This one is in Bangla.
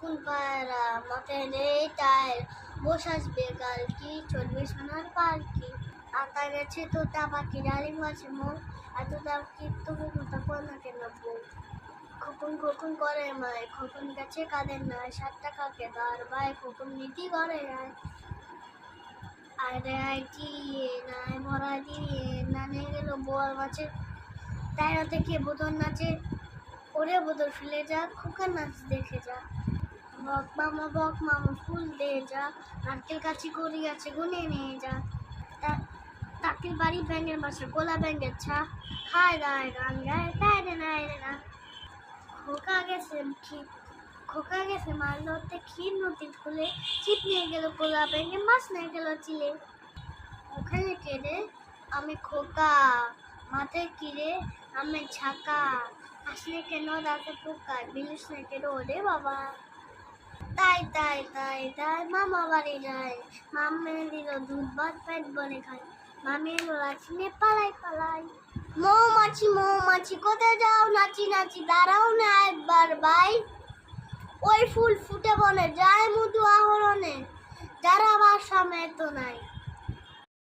স্কুল পায়রা মতে নেই টায়ার বসাস বেকার কি চলবে সোনার পার্কি আতা গেছে তোতা পাখি ডালিম গাছে মোর এত দাম কি তবু কথা কর না কেন বউ খোকন খোকন করে মায় খোকন গেছে কাদের নয় 7 টাকাকে দার ভাই খোকন নীতি করে আয় আরে আইটি নাই ভরা দিয়ে নানে গেল বোয়াল মাছে তাইরা থেকে বোতল নাচে ওরে বোতল ফেলে যা খোকার নাচ দেখে যা বক মামা ফুল দে যা নারকেল কাছি করি আছে গুনে নিয়ে যা তাকির বাড়ি ব্যাঙের বাসা গোলা ব্যাঙের ছা খায় গায় গান গায় তাই রে নাই রে না খোকা গেছে মাছ ধরতে ক্ষীর নদীর খুলে ছিপ নিয়ে গেল গোলা ব্যাঙে মাছ নিয়ে গেল চিলে ওখানে কেড়ে আমি খোকা মাথায় কিরে আমি ঝাঁকা আসলে কেন রাতে পোকা বিলিস না কেন ওরে বাবা তাই তাই তাই তাই মামা বাড়ি যায় মামা দিল দুধ ভাত পেট বলে খায় মামি এলো লাঠি নিয়ে পালাই পালাই মৌমাছি কোথায় যাও নাচি নাচি দাঁড়াও না একবার ভাই ওই ফুল ফুটে বনে যায় মধু আহরণে যারা বাসা মেতো নাই